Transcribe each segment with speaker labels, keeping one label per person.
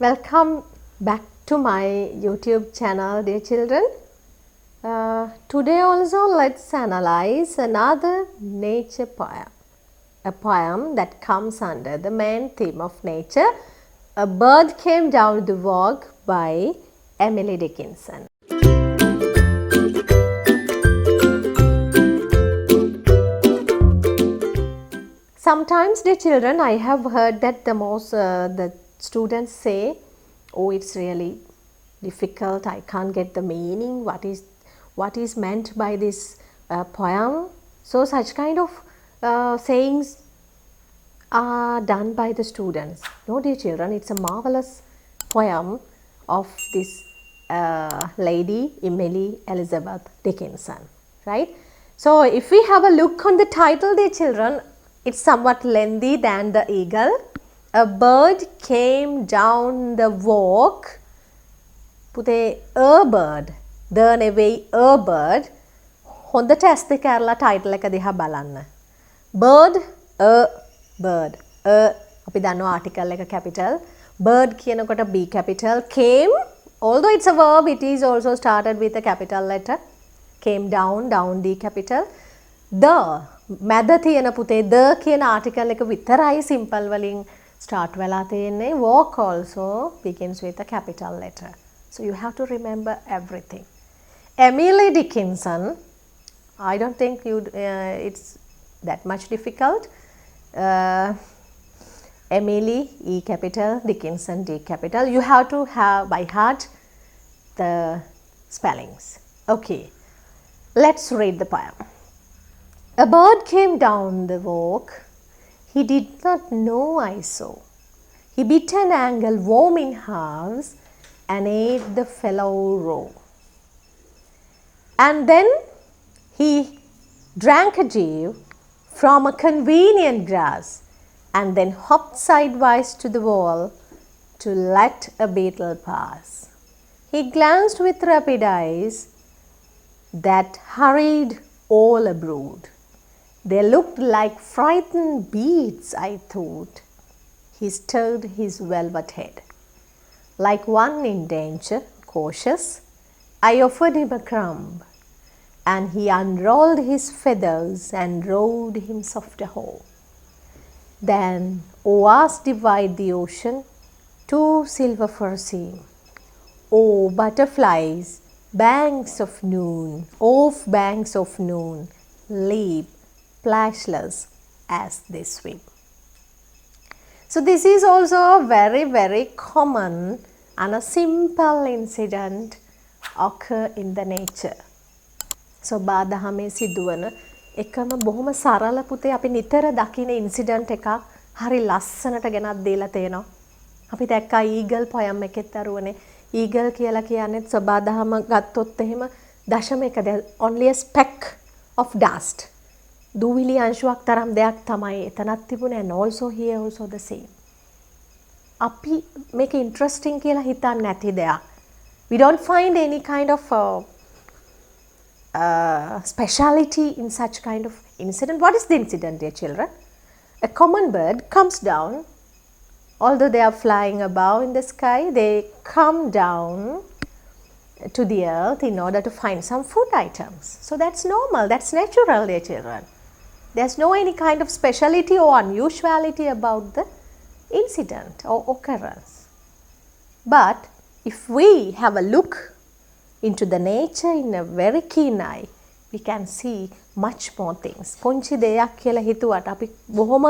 Speaker 1: Welcome back to my YouTube channel, dear children. Today also let's analyze another nature poem. A poem that comes under the main theme of nature. A Bird Came Down the Walk by Emily Dickinson. Sometimes, dear children, I have heard that the students say, "Oh, it's really difficult. I can't get the meaning. What is meant by this poem?" So, such kind of sayings are done by the students. No, dear children, it's a marvelous poem of this lady Emily Elizabeth Dickinson, right? So, if we have a look on the title, dear children, it's somewhat lengthy than the eagle. A bird came down the walk. පුතේ a bird, the නෙවෙයි a bird. හොඳට ඇස් දෙක අරලා title එක දිහා බලන්න. Bird, a bird. A අපි දන්නවා article එක capital. Bird කියනකොට B capital. Came, although it's a verb, it is also started with a capital letter. Came down, down D capital. The මැද තියෙන පුතේ the කියන article එක විතරයි simple වලින් start වෙලා තියෙන්නේ. Walk also begins with a capital letter. So you have to remember everything. Emily Dickinson, I don't think it's that much difficult. Emily, E capital, Dickinson, D capital. You have to have by heart the spellings. Okay, let's read the poem. A bird came down the walk. He did not know I saw. He bit an angle warm in halves and ate the fellow raw. And then he drank a dew from a convenient grass and then hopped sidewise to the wall to let a beetle pass. He glanced with rapid eyes that hurried all abroad. They looked like frightened beasts, I thought. He stirred his velvet head. Like one in danger, cautious, I offered him a crumb, and he unrolled his feathers and rode him softer home. Then oars divide the ocean, two silver for seam. Oh, butterflies, banks of noon, off banks of noon, leap splashless as they swim. So this is also a very, very common and a simple incident occur in the nature. So බාදහමේ සිදුවන එකම බොහොම සරල පුතේ අපි නිතර දකින incident එකක් හරි ලස්සනට ගෙනත් දීලා තියෙනවා. අපි දැක්කා ඊගල් පොයම් එකෙත් දරුවනේ. ඊගල් කියලා කියන්නේ සබාදහම ගත්තොත් එහෙම දශමයක only a speck of dust. දූවිලි අංශුවක් තරම් දෙයක් තමයි එතනක් තිබුණේ and also here also the same. අපි මේක interesting කියලා හිතන්නේ නැති දෙයක්. We don't find any kind of speciality in such kind of incident. What is the incident, dear children? A common bird comes down, although they are flying above in the sky, they come down to the earth in order to find some food items. So that's normal, that's natural, dear children. There's no any kind of speciality or unusuality about the incident or occurrence. But if we have a look into the nature in a very keen eye, we can see much more things. පොන්චි දෙයක් කියලා හිතුවට අපි බොහොම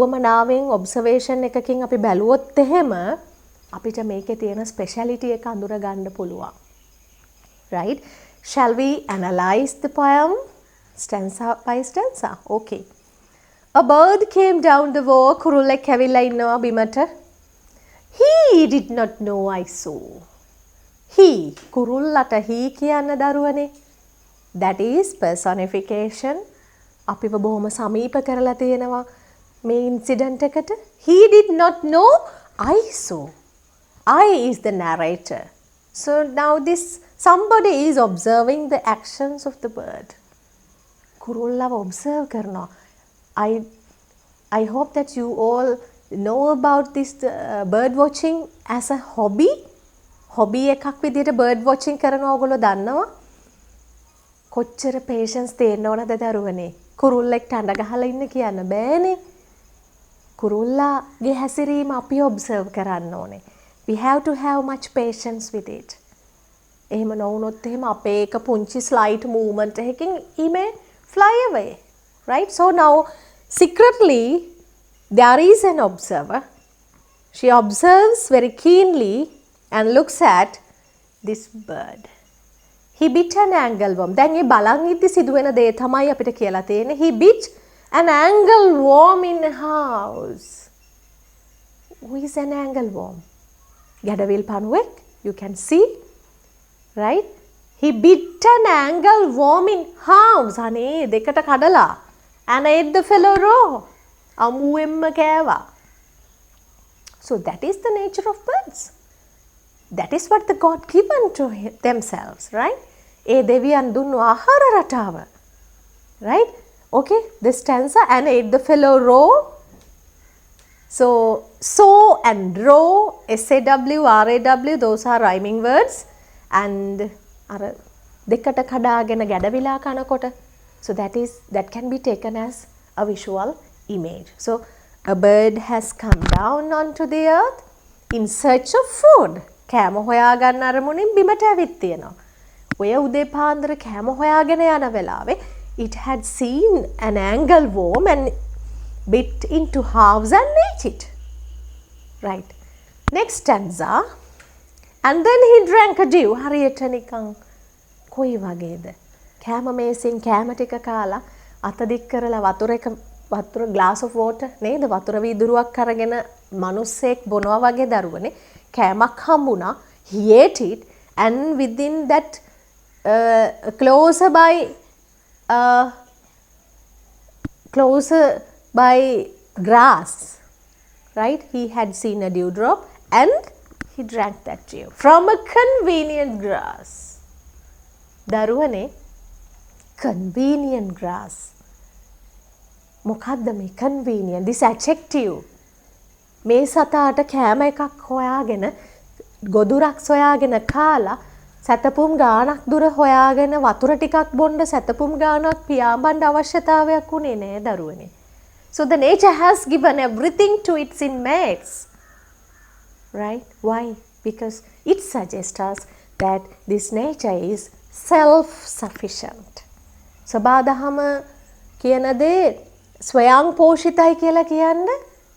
Speaker 1: උවමනාවෙන් observation එකකින් අපි බැලුවොත් එහෙම අපිට මේකේ තියෙන speciality එක අඳුර ගන්න පුළුවන්. Right? Shall we analyze the poem stanza by stanza? Okay. A bird came down the walk. කුරුල්ලෙක් ඇවිල්ලා ඉන්නවා බිමට. He did not know I saw. He, කුරුල්ලට he කියන්න දරුවනේ. That is personification. අපිව බොහොම සමීප කරලා තියෙනවා මේ incident එකට. He did not know I saw. I is the narrator. So now this somebody is observing the actions of the bird. කුරුල්ලව observe කරනවා. I hope that you all know about this bird watching as a hobby? Hobby එකක් විදිහට bird watching කරනවා ඔයගොල්ලෝ දන්නවා? කොච්චර patience තියෙන්න ඕනද දරුවනේ? කුරුල්ලෙක්ට අඬ ගහලා ඉන්න කියන්න බෑනේ. කුරුල්ලාගේ හැසිරීම අපි observe කරන්න ඕනේ. We have to have much patience with it. එහෙම නොවුනොත් එහෙම අපේ එක පුංචි slight movement එකකින් he may fly away. Right? So now secretly there is an observer. She observes very keenly and looks at this bird. He bit an angleworm. දැන් මේ බලන් ඉද්දි සිදුවෙන දේ තමයි අපිට කියලා තියෙන්නේ. He bit an angleworm in a house. Who is an angleworm? ගැඩවිල් පණුවෙක්. You can see. Right? He bit an angleworm in house. අනේ දෙකට කඩලා. And ate the fellow raw. අමුවෙන්ම කෑවා. So that is the nature of birds. That is what the God given to themselves, right? ඒ දෙවියන් දුන්නු ආහාර රටාව. Right? Okay, this stanza, and ate the fellow raw. So, sow and row, S-A-W, R-A-W, those are rhyming words. And අර දෙකට කඩාගෙන ගැඩවිලා කනකොට. So that can be taken as a visual image. So a bird has come down onto the earth in search of food. කෑම හොයාගන්න අරමුණින් බිමට ඇවිත් තියෙනවා. ඔය උදේ පාන්දර කෑම හොයාගෙන යන වෙලාවේ it had seen an angleworm and bit into halves and ate it. Right. Next stanza. And then he drank a dew. හරියට නිකන් කොයි වගේද? කෑම මේසෙන් කෑම ටික කාලා අත දික් කරලා වතුර glass of water නේද? වතුර වීදුරුවක් අරගෙන මිනිස්සෙක් බොනවා වගේ දරුවනේ. කෑමක් හම්බුණා. He ate it, and within that closer by grass, right? He had seen a dewdrop and he drank that dew from a convenient grass. දරුවනේ convenient grass. මොකද්ද මේ convenient? This adjective. මේ සතාට කෑම එකක් හොයාගෙන ගොදුරක් සොයාගෙන කාලා සතපුම් ගානක් දුර හොයාගෙන වතුර ටිකක් බොන්න සතපුම් ගානක් පියාඹන්න අවශ්‍යතාවයක් උනේ නෑ දරුවනේ. So the nature has given everything to its inmates. Right? Why? Because it suggests us that this nature is self-sufficient. සබාදහම කියන දේ ස්වයං පෝෂිතයි කියලා කියන්න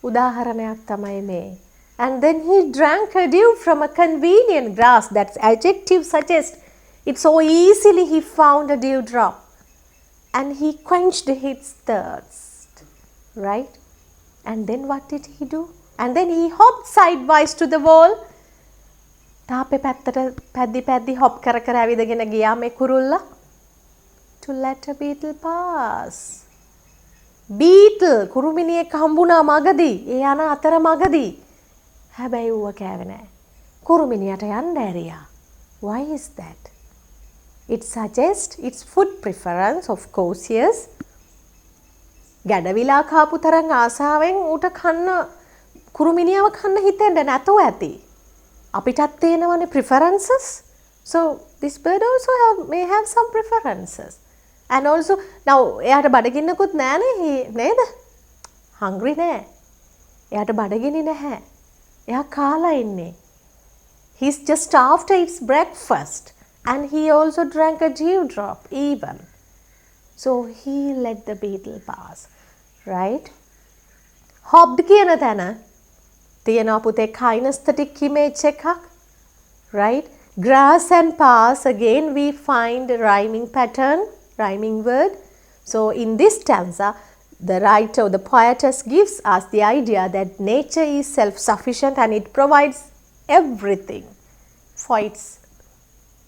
Speaker 1: උදාහරණයක් තමයි මේ. And then he drank a dew from a convenient grass. That adjective suggests it so easily he found a dewdrop. And he quenched his thirst. Right? And then what did he do? And then he hopped sidewise to the wall. තාපේ පැත්තට පැද්දි hop කර කර ඇවිදගෙන ගියා මේ කුරුල්ලා. To let a beetle pass. Beetle කුරුමිනියෙක් හම්බුණා මගදී. ඒ යන අතර මගදී. හැබැයි ඌව කෑවේ නෑ. කුරුමිනියට යන්න ඇරියා. Why is that? It suggests its food preference, of course, yes. ගැඩවිලා කාපු තරම් ආසාවෙන් ඌට කන්න කුරුමිනියව කන්න හිතෙන්න නැතුව ඇති. අපිටත් තියෙනවනේ preferences. So this bird also may have some preferences. And also now එයාට බඩගින්නකුත් නෑනේ නේද? hungry නෑ. එයාට බඩගිනි නැහැ. එයා කාලා ඉන්නේ. He's just after its breakfast, and he also drank a dewdrop even. So he let the beetle pass. Right? Hopped කියන තැන තියෙනවා පුතේ kinesthetic image එකක්. Right? Grass and pass, again we find a rhyming pattern, rhyming word. So in this stanza, the writer, the poetess gives us the idea that nature is self-sufficient and it provides everything for its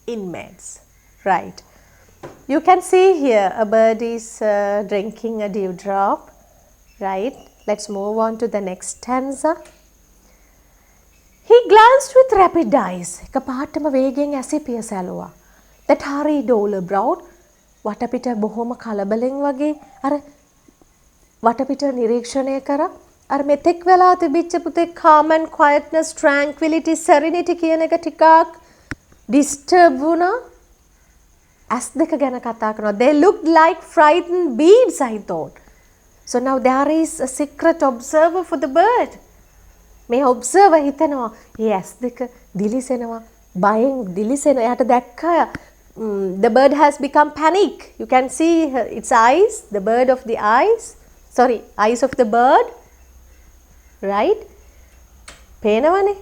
Speaker 1: inmates. Right? You can see here a bird is drinking a dewdrop. Right? Let's move on to the next stanza. He glanced with rapid eyes. එකපාරටම වේගෙන් ඇසිපිය සැලුවා. That hurried all abroad. වටපිට බොහොම කලබලෙන් වගේ අර වටපිට නිරීක්ෂණය කරා. අර මෙතෙක් වෙලා තිබිච්ච පුතේ calm and quietness, tranquility, serenity කියන එක ටිකක් disturb වුණා. ඇස් දෙක ගැන කතා කරනවා. They looked like frightened beads, I thought. So now there is a secret observer for the bird. මේ observer හිතනවා මේ ඇස් දෙක දිලිසෙනවා, බයෙන් දිලිසෙනවා. එයාට දැක්කා the bird has become panic. You can see its eyes, the bird of the eyes. Sorry, eyes of the bird. Right? පේනවනේ.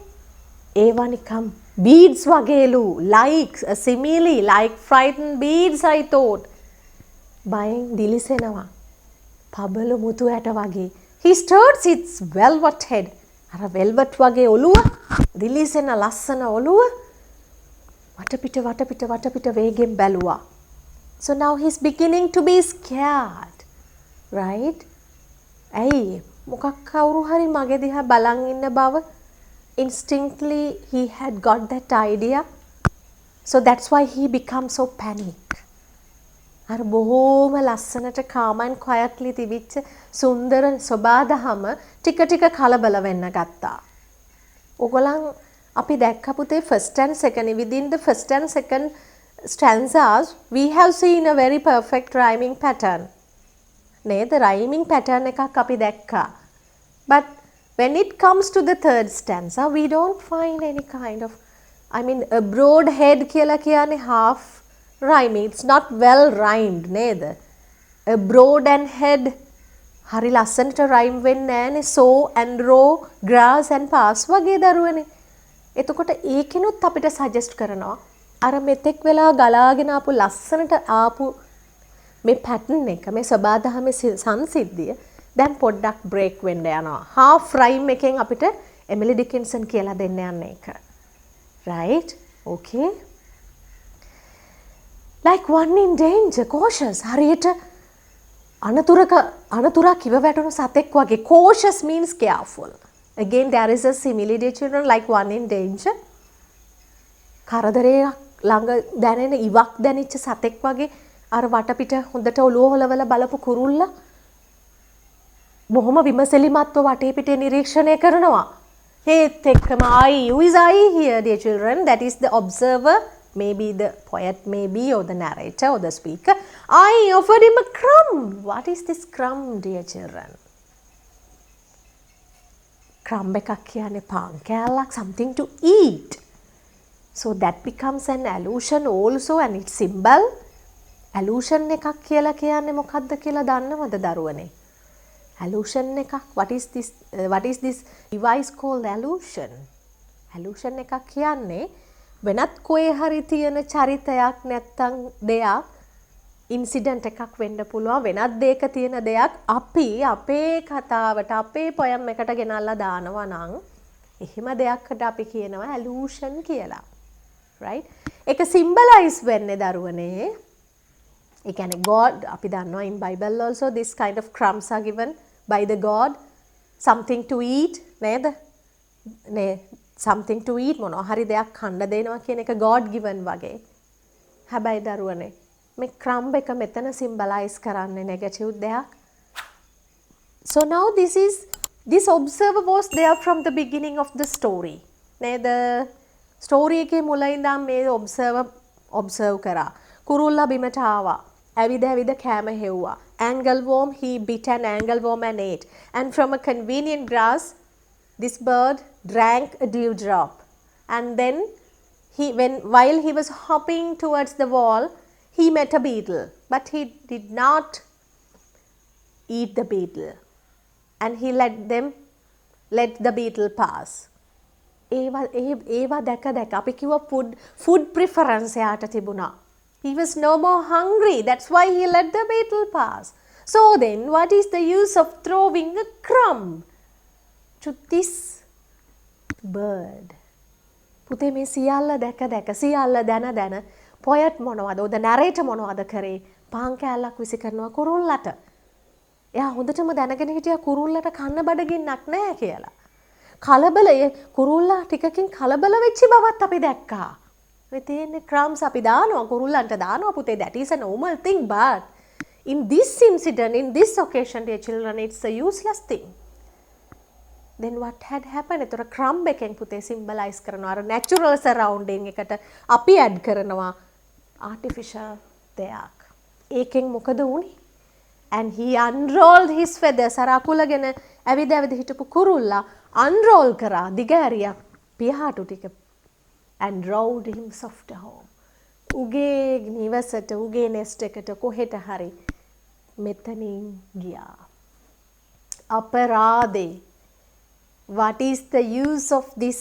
Speaker 1: ඒවා නිකම් beads වගේලු, like a simile, like frightened beads, I thought. බයෙන් දිලිසෙනවා. පබල මුතු ඇට වගේ. He stirs its velvet head. අර velvet වගේ ඔළුව, දිලිසෙන ලස්සන ඔළුව වටපිට වේගෙන් බැලුවා. So now he's beginning to be scared. Right? ඇයි මොකක් කවුරු හරි මගේ දිහා බලන් ඉන්න බව instinctively he had got that idea. So that's why he becomes so panic. අර බොහෝම ලස්සනට calm and quietly තිබිච්ච සුන්දර සබාදහම ටික ටික කලබල වෙන්න ගත්තා. ඔයගොල්ලන් අපි දැක්ක පුතේ first and second, within the first and second stanzas we have seen a very perfect rhyming pattern. නේද? rhyming pattern එකක් අපි දැක්කා. But when it comes to the third stanza we don't find any kind of, I mean a broad head කියලා කියන්නේ half rhyming. It's not well rhymed නේද? A broad and head හරි ලස්සනට rhyme වෙන්නේ නැහනේ. so and row, grass and pass වගේ දරුවනේ. එතකොට ඒකිනුත් අපිට සජෙස්ට් කරනවා අර මෙතෙක් වෙලා ගලාගෙන ආපු ලස්සනට ආපු මේ පැටර්න් එක, මේ සබාදහමේ සංසිද්ධිය දැන් පොඩ්ඩක් බ්‍රේක් වෙන්න යනවා. half rhyme එකෙන් අපිට එමිලි ඩිකින්සන් කියලා දෙන්න යන්නේ ඒක. right? okay. like one in danger, cautious. හරියට අනතුරක් ඉව වැටුණු සතෙක් වගේ. cautious means careful. Again there is a simile, dear children, like one in danger. කරදරයක් ළඟ දැනෙන ඉවක් දැනිච්ච සතෙක් වගේ අර වටපිට හොඳට ඔළුව හොලවලා බලපු කුරුල්ලා බොහොම විමසලිමත්ව වටේ පිටේ නිරීක්ෂණය කරනවා. ඒත් එක්කම who is I here, dear children? That is the observer, maybe the poet, maybe, or the narrator or the speaker. I offered him a crumb. What is this crumb, dear children? crumb එකක් කියන්නේ පාන් කෑල්ලක්, something to eat. So that becomes an allusion also, and its symbol. allusion එකක් කියලා කියන්නේ මොකක්ද කියලා දන්නවද දරුවනේ? allusion එකක්, what is this device called allusion? allusion එකක් කියන්නේ වෙනත් කොහේ හරි තියෙන චරිතයක් නැත්තම් දෙයක්, ඉන්සිඩන්ට් එකක් වෙන්න පුළුවන්, වෙනත් දෙයක තියෙන දෙයක් අපි අපේ කතාවට, අපේ පොයම් එකට ගෙනල්ලා දානවා නම් එහෙම දෙයක්කට අපි කියනවා allusion කියලා. right? ඒක symbolize වෙන්නේ දරුවනේ. ඒ කියන්නේ God, අපි දන්නවා in Bible also this kind of crumbs are given by the God, something to eat නේද? නේ something to eat, මොනවා හරි දෙයක් කන්න දෙනවා කියන එක God given වගේ. හැබැයි දරුවනේ මේ crumb එක මෙතන symbolize කරන්නේ negative දෙයක්. So now this observer was there from the beginning of the story. නේද? story එකේ මුල ඉඳන් මේ observe කරා. කුරුල්ලා බිමට ආවා. ඇවිද කෑම හෙව්වා. Angleworm, he bit an angleworm and ate. And from a convenient grass, this bird drank a dewdrop. And then while he was hopping towards the wall, he met a beetle. But he did not eat the beetle. And he let the beetle pass. ඒවා දැක අපි කිව්වා food preference එයාට තිබුණා. He was no more hungry. That's why he let the beetle pass. So then, what is the use of throwing a crumb to this bird? පුතේ මේ සියල්ල දැක සියල්ල දැන poet මොනවද? the narrator මොනවද කරේ? පාන් කෑල්ලක් විසි කරනවා කුරුල්ලට. එයා හොඳටම දැනගෙන හිටියා කුරුල්ලට කන්න බඩගින්නක් නැහැ කියලා. කලබල කුරුල්ලා ටිකකින් කලබල වෙච්ච බවත් අපි දැක්කා. මේ තියෙන crumbs අපි දානවා කුරුල්ලන්ට දානවා පුතේ, that is a normal thing, but in this incident, in this occasion, dear children, it's a useless thing. then what had happened? එතකොට crumb එකෙන් පුතේ symbolize කරනවා අර natural surrounding එකට අපි add කරනවා artificial දෙයක්. ඒකෙන් මොකද වුනේ? And he unrolled his feathers. අර අකුලගෙන ඇවිද ඇවිද හිටපු කුරුල්ලා unroll කරා දිගෑරියා පියාටු ටික and rode himself to home. උගේ නිවසට උගේ nest එකට කොහෙට හරි මෙතනින් ගියා. අපරාදේ. What is the use of this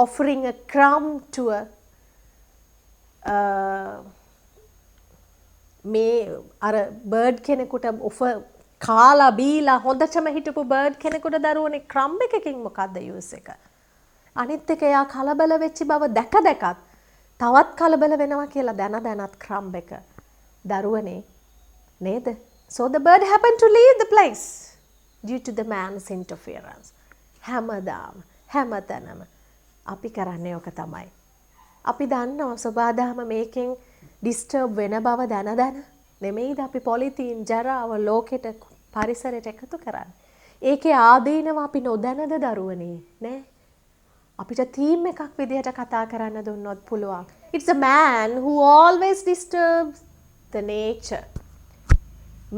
Speaker 1: offering a crumb to a මේ අර බර්ඩ් කෙනෙකුට ඔෆර් කාලා බීලා හොඳටම හිටපු බර්ඩ් කෙනෙකුට දරුවනේ ක්‍රම්බ් එකකින් මොකද්ද යූස් එක? අනිත් එක එයා කලබල වෙච්ච බව දැක දැකත් තවත් කලබල වෙනවා කියලා දැනත් ක්‍රම්බ් එක දරුවනේ නේද? So the bird happened to leave the place due to the man's interference. හැමතැනම අපි කරන්නේ ඔක තමයි. අපි දන්නවා සබාදාම මේකෙන් ඩිස්ටර්බ් වෙන බව දැන නෙමෙයිද අපි පොලිතීන් ජරාව ලෝකෙට පරිසරයට එකතු කරන්නේ. ඒකේ ආදීනව අපි නොදැනද දරුවනේ නේ? අපිට තීම් එකක් විදිහට කතා කරන්න දුන්නොත් පුළුවන්. It's a man who always disturbs the nature.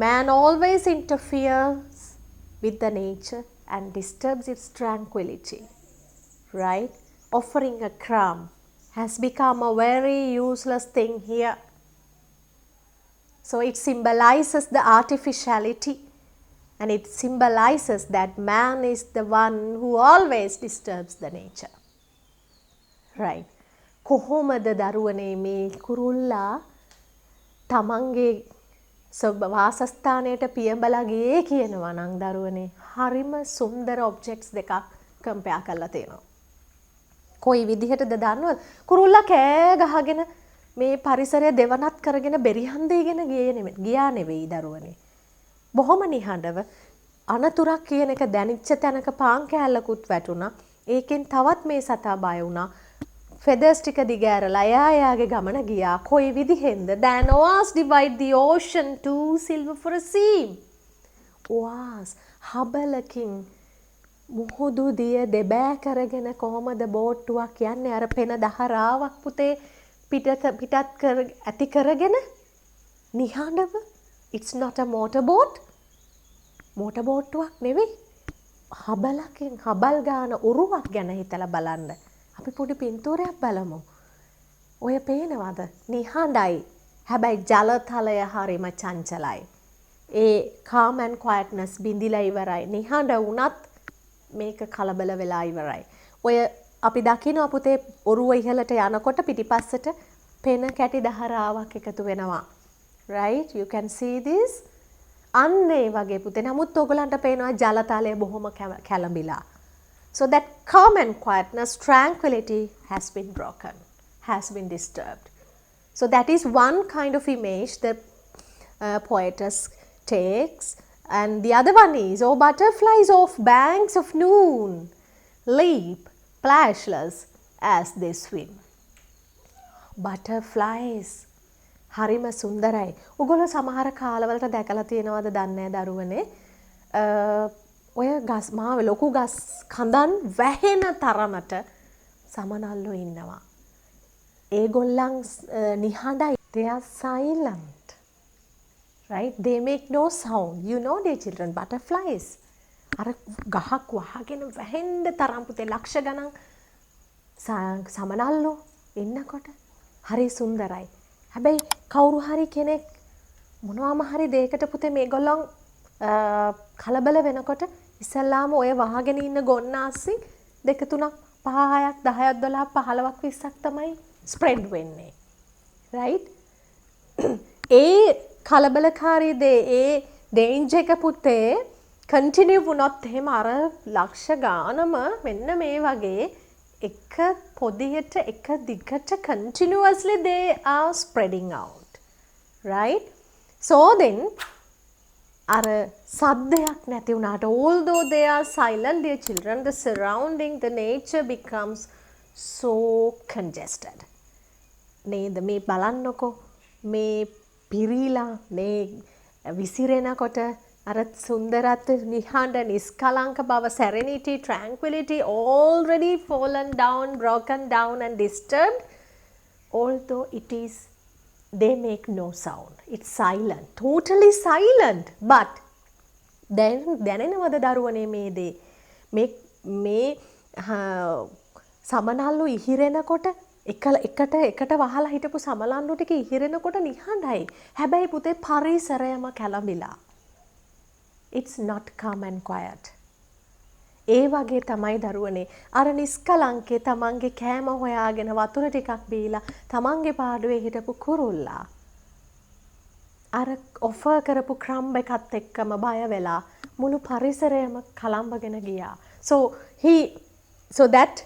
Speaker 1: Man always interferes with the nature and disturbs its tranquility. Right? Offering a crumb has become a very useless thing here. So it symbolizes the artificiality and it symbolizes that man is the one who always disturbs the nature. Right. කොහොමද දරුවනේ මේ කුරුල්ලා තමන්ගේ වාසස්ථානයට පියඹලා ගියේ කියනවා නම් දරුවනේ හරිම සුන්දර ඔබ්ජෙක්ට්ස් දෙකක් කම්පෙයාර් කරලා තියෙනවා. කොයි විදිහටද දන්නවද? කුරුල්ලා කෑ ගහගෙන මේ පරිසරය දෙවනත් කරගෙන බෙරිහන් දෙගෙන ගියා නෙවෙයි දරුවනේ. බොහොම නිහඬව අනතුරක් කියන එක දැනිච්ච තැනක පාන් කෑල්ලකුත් වැටුණා. ඒකෙන් තවත් මේ සතා බය වුණා. ෆෙදර්ස් ටික දිගෑරලා එයාගේ ගමන ගියා. කොයි විදිහෙන්ද? Then Oas divide the ocean to silver for a seam. Oas හබලකින් මුහුදු දිය දෙබෑ කරගෙන කොහොමද බෝට්ටුවක් යන්නේ අර පෙන දහරාවක් පුතේ පිටත් ඇති කරගෙන නිහඬව. It's not a motorboat. Motor බෝට්ටුවක් නෙවෙයි. හබලකින් හබල් ගාන උරුවක් ගැන හිතලා බලන්න. අපි පොඩි පින්තූරයක් බලමු. ඔය පේනවද? නිහඬයි. හැබැයි ජලතලය හරිම චංචලයි. ඒ calm and quietness බිඳිලා ඉවරයි. නිහඬ වුණත් මේක කලබල වෙලා ඉවරයි. ඔය අපි දකිනවා පුතේ ඔරුව ඉහළට යනකොට පිටිපස්සට පෙන කැටි දහරාවක් එකතු වෙනවා. Right? You can see this. අන්න ඒ වගේ පුතේ. නමුත් ඔයගලන්ට පේනවා ජලතලය බොහොම කැළඹිලා. So that calm and quietness, tranquility has been broken, has been disturbed. So that is one kind of image the poetess takes. And the other one is, oh butterflies off banks of noon, leap plashless as they swim. Butterflies. හරිම සුන්දරයි. ඔයගොල්ලෝ සමහර කාලවලට දැකලා තියෙනවද දන්නේ දරුවනේ? ඔය ගස් මාව ලොකු ගස් කඳන් වැහෙන තරමට සමනල්ලෝ ඉන්නවා. ඒගොල්ලන් නිහඬයි. They are silent. Right? They make no sound. You know, dear children, butterflies. අර ගහක් වහගෙන වැහෙන්න තරම් පුතේ ලක්ෂ ගණන් සමනල්ලෝ ඉන්නකොට හරි සුන්දරයි. හැබැයි කවුරු හරි කෙනෙක් මොනවාම හරි දෙයකට පුතේ මේගොල්ලන් කලබල වෙනකොට ඉස්සල්ලාම ඔය වහගෙන ඉන්න ගොන්නාස්සි 2 3 5 6ක් 10ක් 12ක් 15ක් 20ක් තමයි ස්ප්‍රෙඩ් වෙන්නේ. right? ඒ කලබලකාරී දේ ඒ ඩේන්ජර් එක පුතේ කන්ටිනියු වුණොත් එහෙම අර ලක්ෂ ගානම මෙන්න මේ වගේ එක පොදියට එක දිගට continuously they are spreading out. Right? So then අර සද්දයක් නැති වුණාට although they are silent, dear children, the surrounding, the nature becomes so congested. නේද? මේ බලන්නකෝ මේ පිරීලා මේ විසිරෙනකොට අර සුන්දරත්වය, නිහඬ, නිස්කලංක බව, serenity, tranquility already fallen down, broken down and disturbed. Although it is, they make no sound. It's silent, totally silent. But දැනෙනවද දරුවනේ මේ දේ? මේ සමනල්ලු ඉහිරෙනකොට එකට වහලා හිටපු සමලන්නු ටික ඉහිරෙනකොට නිහඬයි. හැබැයි පුතේ පරිසරයම කැළඹිලා. It's not calm and quiet. ඒ වගේ තමයි දරුවනේ අර නිස්කලංකේ තමන්ගේ කෑම හොයාගෙන වතුර ටිකක් බීලා තමන්ගේ පාඩුවේ හිටපු කුරුල්ලා අර ඔෆර් කරපු ක්‍රම්බ් එකත් එක්කම බය වෙලා මුළු පරිසරයම කලම්බගෙන ගියා. So that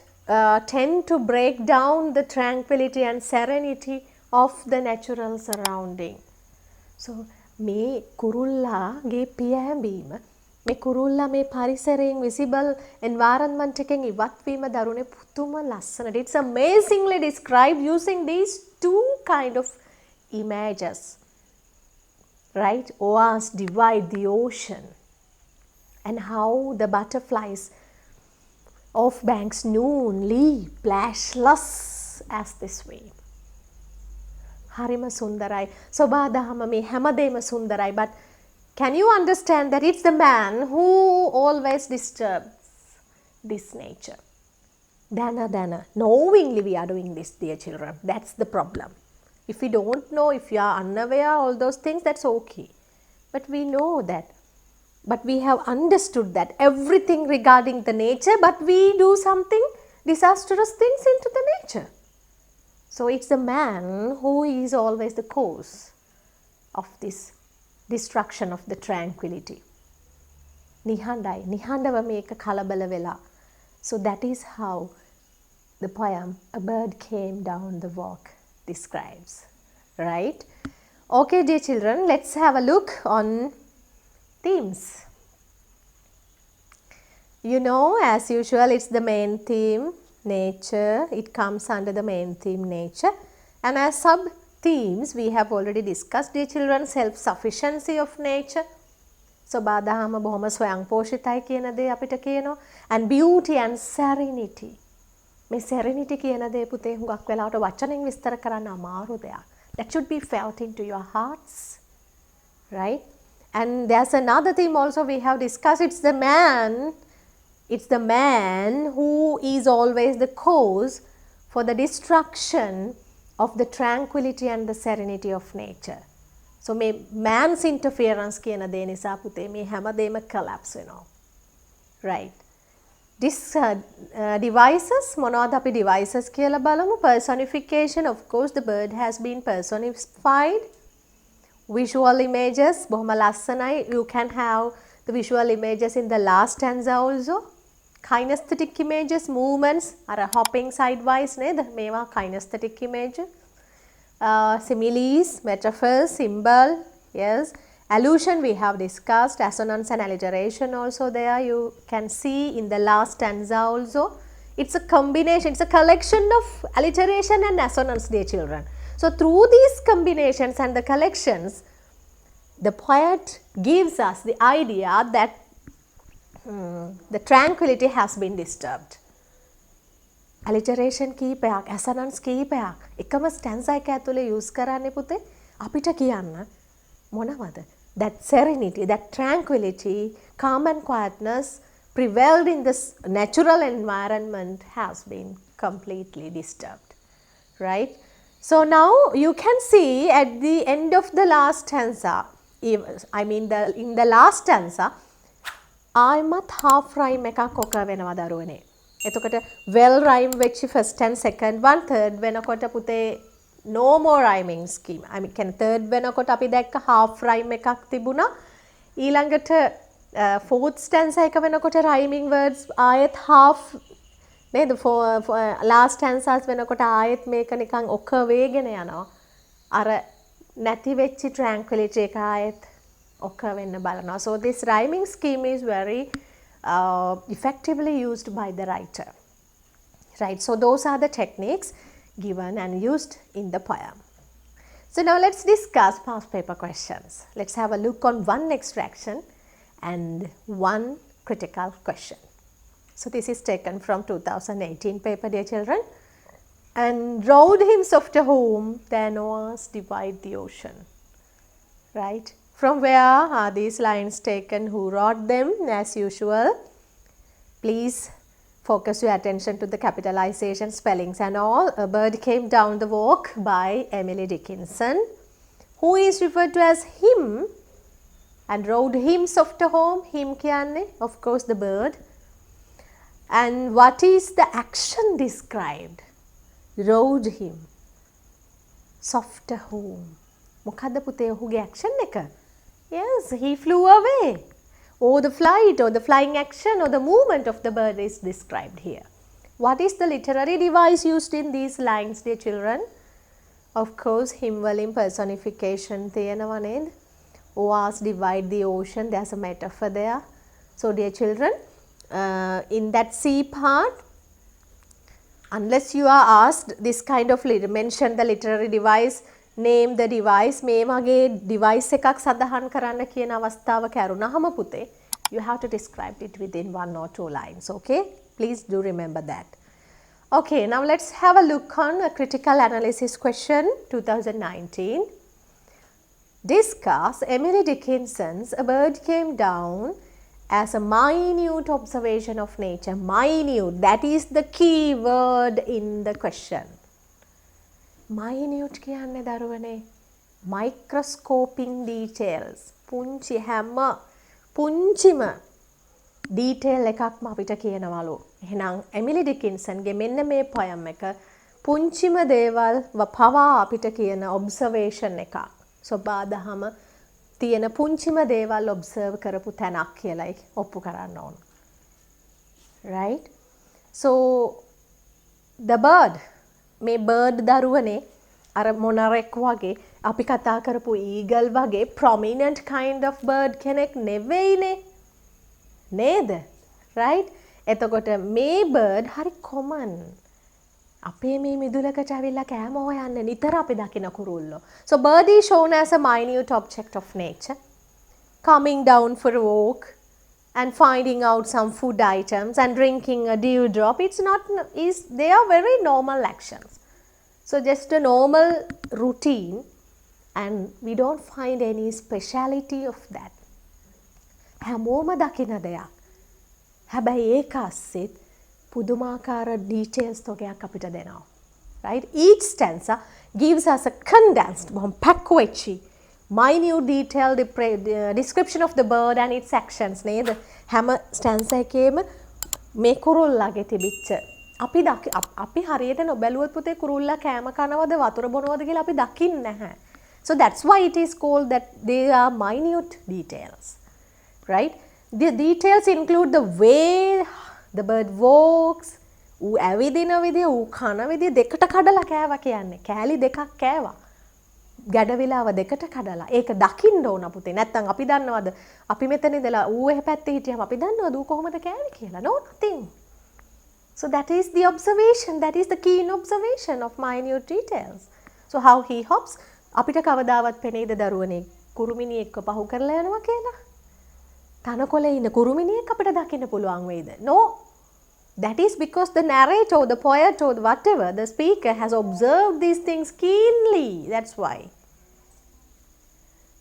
Speaker 1: tend to break down the tranquility and serenity of the natural surrounding. So මේ කුරුල්ලාගේ පියෑඹීම, මේ කුරුල්ලා මේ පරිසරයෙන් visible environment එකෙන් ඉවත් වීම දරුණේ පුදුම ලස්සනට. It's amazingly described using these two kind of images. Right? Oars divide the ocean, and how the butterflies off banks noon leap flashless as they swim. හරිම සුන්දරයි. සබාදහම මේ හැමදේම සුන්දරයි. But can you understand that it's the man who always disturbs this nature? Dana. Knowingly we are doing this, dear children. That's the problem. If we don't know, if you are unaware, all those things, that's okay. But we know that. But we have understood that everything regarding the nature, but we do something disastrous things into the nature. So it's the man who is always the cause of this destruction of the tranquility. නිහඬව මේක කලබල වෙලා. So that is how the poem A Bird Came Down the Walk describes. Right? Okay, dear children, let's have a look on themes. You know, as usual, it's the main theme, nature. It comes under the main theme, nature. And as sub-themes, we have already discussed, dear children, self-sufficiency of nature. So, බාදහම බොහොම ස්වයංපෝෂිතයි කියන දේ අපිට කියනවා. And beauty and serenity. මේ serenity කියන දේ පුතේ හුඟක් වෙලාවට වචනෙන් විස්තර කරන්න අමාරු දෙයක්. That should be felt into your hearts. Right? And there's another theme also we have discussed. It's the man who is always the cause for the destruction of the tranquility and the serenity of nature. So මේ man's interference කියන දේ නිසා පුතේ මේ හැමදේම collapse වෙනවා. Right. This devices, මොනවද අපි devices කියලා බලමු. Personification, of course the bird has been personified. Visual images, බොහොම ලස්සනයි. You can have the visual images in the last stanza also. Kinesthetic images, movements, අර hopping sidewise නේද? මේවා kinesthetic image. Similes, metaphors, symbol, yes. Allusion we have discussed, assonance and alliteration also there you can see in the last stanza also. It's a combination, it's a collection of alliteration and assonance, dear children. So through these combinations and the collections, the poet gives us the idea that the tranquility has been disturbed. Alliteration කීපයක්, assonance කීපයක් එකම stanza එක ඇතුලේ use කරන්නේ පුතේ අපිට කියන්න මොනවද? That serenity, that tranquility, calm and quietness prevailed in this natural environment has been completely disturbed. Right? So now you can see at the end of the last stanza, in the last stanza, ආයිමත් half rhyme එකක් ඔක වෙනවා දරුවනේ. එතකොට well rhyme වෙච්ච first and second one, third වෙනකොට පුතේ no more rhyming scheme. third වෙනකොට අපි දැක්ක half rhyme එකක් තිබුණා. ඊළඟට fourth stanza එක වෙනකොට rhyming words ආයෙත් half නේද? last stanzas වෙනකොට ආයෙත් මේක නිකන් ඔක වේගෙන යනවා. අර නැති වෙච්ච tranquility එක ආයෙත් ඔක වෙන්න බලනවා. So this rhyming scheme is very effectively used by the writer. Right? So those are the techniques given and used in the poem. So now let's discuss past paper questions. Let's have a look on one extraction. and one critical question. So this is taken from 2018 paper, dear children. And rowed him softer home than Noah's divide the ocean. Right? From where are these lines taken? Who wrote them? As usual, please focus your attention to the capitalization, spellings and all. A Bird Came Down the Walk by Emily Dickinson. Who is referred to as him and rowed him softer home? Him kiyanne, of course, the bird. And what is the action described? Rowed him softer home. මොකද්ද පුතේ ඔහුගේ action එක? Yes, he flew away. Or the flight or the flying action or the movement of the bird is described here. What is the literary device used in these lines, dear children? Of course, him වලින් personification තියෙනවා නේද? Oars divide the ocean. There's a metaphor there. So, dear children, in that C part, unless you are asked this kind of mention the literary device, name the device, මේ වගේ device එකක් සඳහන් කරන්න කියන අවස්ථාව කැරුණාම පුතේ, you have to describe it within 1 or 2 lines, okay? Please do remember that. Okay, now let's have a look on a critical analysis question 2019. Discuss Emily Dickinson's A Bird Came Down as a minute observation of nature. Minute, that is the key word in the question. Minute කියන්නේ දරුවනේ microscoping details. පුංචි හැම පුංචිම detail එකක්ම අපිට කියනවලු. එහෙනම් Emily ඩිකින්සන්ගේ මෙන්න මේ poem එක පුංචිම දේවල් පවා අපිට කියන observation එකක්. සබාදහම තියෙන පුංචිම දේවල් observe කරපු තැනක් කියලායි ඔප්පු කරන්න ඕන. Right? So the bird, මේ bird දරුවනේ අර මොනරෙක් වගේ අපි කතා කරපු eagle වගේ prominent kind of bird කෙනෙක් නෙවෙයිනේ නේද? Right? එතකොට මේ bird හරි common. අපේ මේ මිදුලකට ඇවිල්ලා කෑම හොයන්න නිතර අපි දකින කුරුල්ලෝ. So bird is shown as a minute object of nature, coming down for a walk and finding out some food items and drinking a dewdrop. They are very normal actions. So just a normal routine, and we don't find any speciality of that. හැමෝම දකින දෙයක්. හැබැයි ඒක අස්සෙත් පුදුමාකාර details තොගයක් අපිට දෙනවා. Right? Each stanza gives us a condensed, පැක්කු වෙච්චි minute detailed description of the bird and its actions නේද? හැම stanza එකේම මේ කුරුල්ලාගේ තිබිච්ච අපි හරියට නොබැලුවොත් පුතේ කුරුල්ලා කෑම කනවද වතුර බොනවද කියලා අපි දකින්නේ නැහැ. So that's why it is called that they are minute details. Right? The details include the way the bird walks, ඌ ඇවිදින විදිය, ඌ කන විදිය දෙකට කඩලා කෑවා කියන්නේ. කෑලි දෙකක් කෑවා. ගැඩවිලාව දෙකට කඩලා. ඒක දකින්න ඕන පුතේ. නැත්තම් අපි දන්නවද? අපි මෙතන ඉඳලා ඌ එහි පැත්තේ හිටියම අපි දන්නවද ඌ කොහොමද කෑවේ කියලා? No, nothing. So that is the observation. That is the keen observation of minute details. So how he hops, අපිට කවදාවත් පෙනෙයිද දරුවනේ කුරුමිනියෙක්ව පහු කරලා යනවා කියලා? තනකොළේ ඉන්න කුරුමිනියෙක් අපිට දකින්න පුළුවන් වේද? No. That is because the narrator, the poet or whatever, the speaker has observed these things keenly. That's why.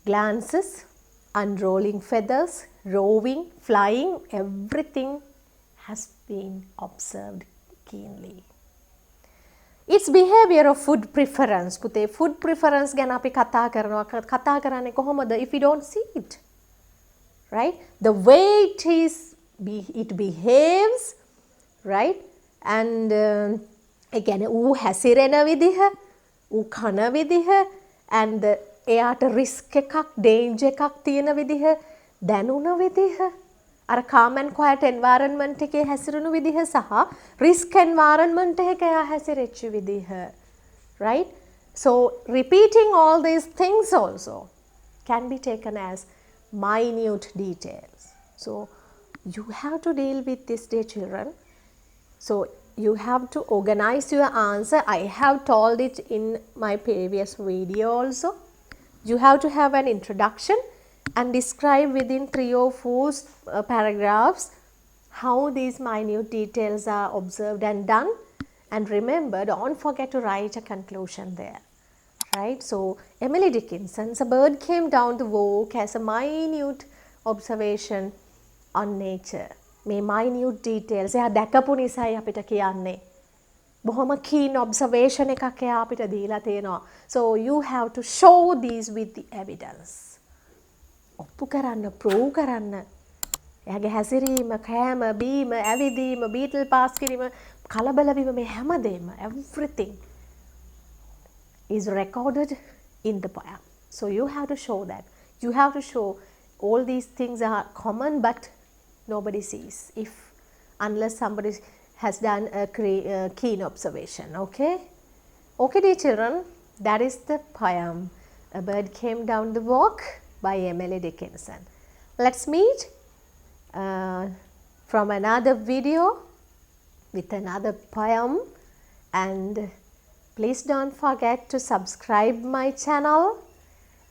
Speaker 1: Glances, unrolling feathers, roving, flying, everything has been observed keenly. Its behavior of food preference. පුතේ food preference ගැන අපි කතා කරන්නේ කොහොමද if we don't see it? Right? The way it behaves, right? And again, ඌ හැසිරෙන විදිහ, ඌ කන විදිහ, and එයාට risk එකක්, danger එකක් තියෙන විදිහ, දැනුණ විදිහ, අර calm and quiet environment එකේ හැසිරුණු විදිහ සහ risk environment එකක එයා හැසිරෙච්ච විදිහ. Right? So repeating all these things also can be taken as minute details. So you have to deal with this, dear children. So you have to organize your answer. I have told it in my previous video also. You have to have an introduction and describe within 3 or 4 paragraphs how these minute details are observed and done. And remember, don't forget to write a conclusion there. Right? So, Emily Dickinson's A Bird Came Down the Walk has a minute observation on nature. මේ minute details එයා දැකපු නිසායි අපිට කියන්නේ. බොහොම keen observation එකක් එයා අපිට දීලා තියෙනවා. So you have to show these with the evidence. ඔප්පු කරන්න, prove කරන්න. එයාගේ හැසිරීම, කෑම, බීම, ඇවිදීම, beetle pass කිරීම, කලබල වීම මේ හැමදේම everything is recorded in the poem. So you have to show that. You have to show all these things are common but nobody sees unless somebody has done a keen observation. Okay? Okay, dear children, that is the poem A Bird Came Down the Walk by Emily Dickinson. Let's meet from another video with another poem, and please don't forget to subscribe my channel,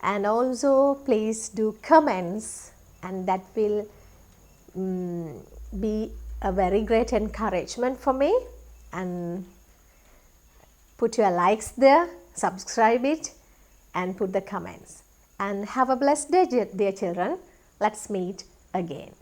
Speaker 1: and also please do comments, and that will be a very great encouragement for me. And put your likes there, subscribe it, and put the comments. And have a blessed day, dear children. Let's meet again.